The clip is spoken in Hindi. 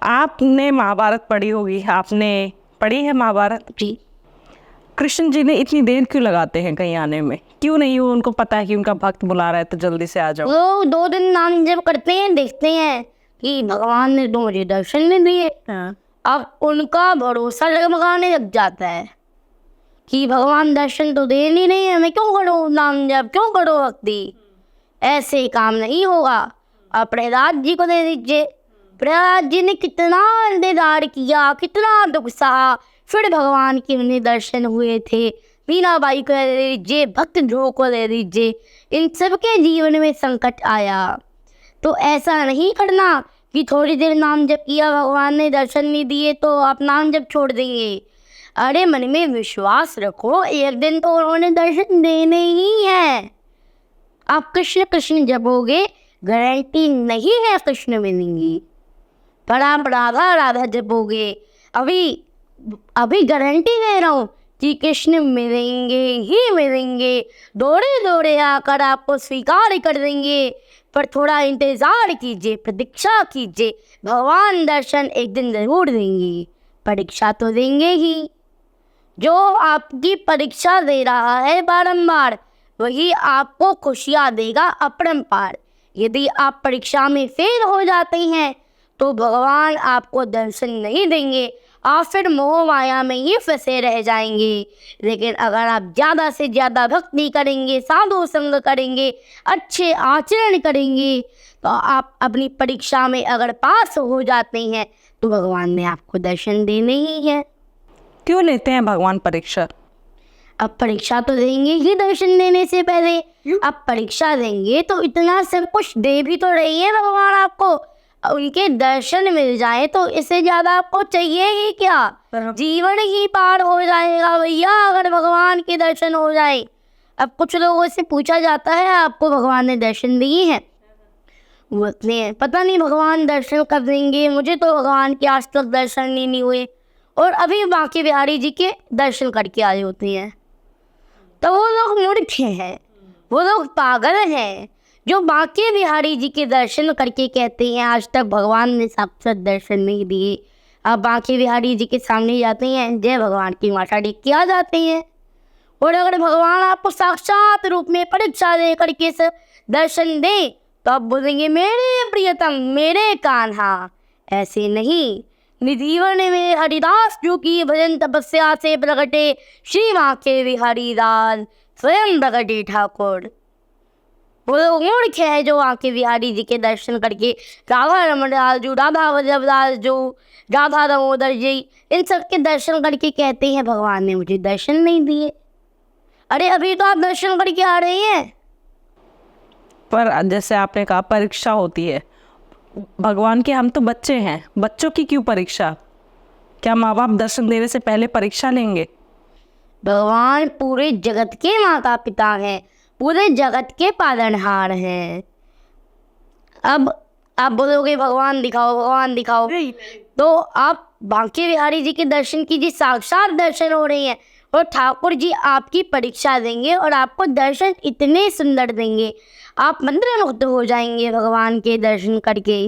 आपने महाभारत पढ़ी होगी, आपने पढ़ी है महाभारत? जी। कृष्ण जी ने इतनी देर क्यों लगाते हैं कहीं आने में? क्यों नहीं? वो उनको पता है कि उनका भक्त बुला रहा है तो जल्दी से आ जाओ। वो 2 दिन नाम जप करते हैं, देखते हैं कि भगवान ने तो मुझे दर्शन नहीं दिए। हाँ। अब उनका भरोसा डगमगाने लग जाता है कि भगवान दर्शन तो दे नहीं रहे हैं, मैं क्यों करूँ नाम जप, क्यों करूँ भक्ति? ऐसे काम नहीं होगा। आप प्रहलाद जी को दे दीजिए। प्रहलाद जी ने कितना इंतजार किया, कितना दुख सहा, फिर भगवान के उन्हें दर्शन हुए थे। मीनाबाई को दे दीजिए, भक्त ध्रुव को दे दीजिए, इन सबके जीवन में संकट आया। तो ऐसा नहीं करना कि थोड़ी देर नाम जप किया, भगवान ने दर्शन नहीं दिए तो आप नाम जप छोड़ देंगे। अरे मन में विश्वास रखो, एक दिन तो उन्होंने दर्शन देने ही है। आप कृष्ण कृष्ण जपोगे, गारंटी नहीं है कृष्ण मिलेंगी। पर आप राधा राधा जपोगे, अभी गारंटी दे रहा हूँ कि कृष्ण मिलेंगे ही मिलेंगे। दौड़े दौड़े आकर आपको स्वीकार कर देंगे। पर थोड़ा इंतज़ार कीजिए, प्रतीक्षा कीजिए, भगवान दर्शन एक दिन ज़रूर देंगे। परीक्षा तो देंगे ही। जो आपकी परीक्षा दे रहा है बारंबार, वही आपको खुशियाँ देगा अपरंपार। यदि आप परीक्षा में फेल हो जाते हैं तो भगवान आपको दर्शन नहीं देंगे, आप फिर मोह माया में ही फंसे रह जाएंगे। लेकिन अगर आप ज़्यादा से ज़्यादा भक्ति करेंगे, साधु संग करेंगे, अच्छे आचरण करेंगे, तो आप अपनी परीक्षा में अगर पास हो जाते हैं तो भगवान ने आपको दर्शन देने ही है। क्यों लेते हैं भगवान परीक्षा? अब परीक्षा तो देंगे ही दर्शन देने से पहले। अब परीक्षा देंगे तो इतना सब कुछ दे भी तो रही है भगवान आपको। उनके दर्शन मिल जाए तो इससे ज्यादा आपको चाहिए ही क्या? जीवन ही पार हो जाएगा भैया अगर भगवान के दर्शन हो जाए। अब कुछ लोगों से पूछा जाता है आपको भगवान ने दर्शन दिए हैं? वो इतने पता नहीं भगवान दर्शन कब देंगे, मुझे तो भगवान के आज तक दर्शन नहीं हुए। और अभी बांके बिहारी जी के दर्शन करके आए होते हैं। तो वो लोग मूर्ख हैं, वो लोग पागल हैं जो बांके बिहारी जी के दर्शन करके कहते हैं आज तक भगवान ने साक्षात दर्शन नहीं दिए। अब बांके बिहारी जी के सामने जाते हैं, जय भगवान की माथा टेक के आ जाते हैं। और अगर भगवान आपको साक्षात रूप में परीक्षा दे करके दर्शन दे तो आप बोलेंगे मेरे प्रियतम, मेरे कान्हा। ऐसे नहीं। निजीवन में हरिदास जो की भजन तपस्या से प्रगटे श्री बांके बिहारी दास स्वयं प्रगटे ठाकुर। वो लोग मूर्ख है जो बांके बिहारी जी के दर्शन करके राधा रमन दास जो, राधा वल्लभ दास जो, राधा दामोदर जी, इन सब के दर्शन करके कहते हैं भगवान ने मुझे दर्शन नहीं दिए। अरे अभी तो आप दर्शन करके आ रहे हैं। पर जैसे आपने कहा परीक्षा होती है भगवान के, हम तो बच्चे हैं, बच्चों की क्यों परीक्षा? क्या माँ बाप दर्शन देने से पहले परीक्षा लेंगे? भगवान पूरे जगत के माता पिता हैं, पूरे जगत के पालनहार हैं। अब आप बोलोगे भगवान दिखाओ, भगवान दिखाओ, तो आप बांके बिहारी जी के दर्शन कीजिए, साक्षात दर्शन हो रहे हैं। और ठाकुर जी आपकी परीक्षा देंगे और आपको दर्शन इतने सुंदर देंगे, आप मंत्रमुग्ध हो जाएंगे भगवान के दर्शन करके।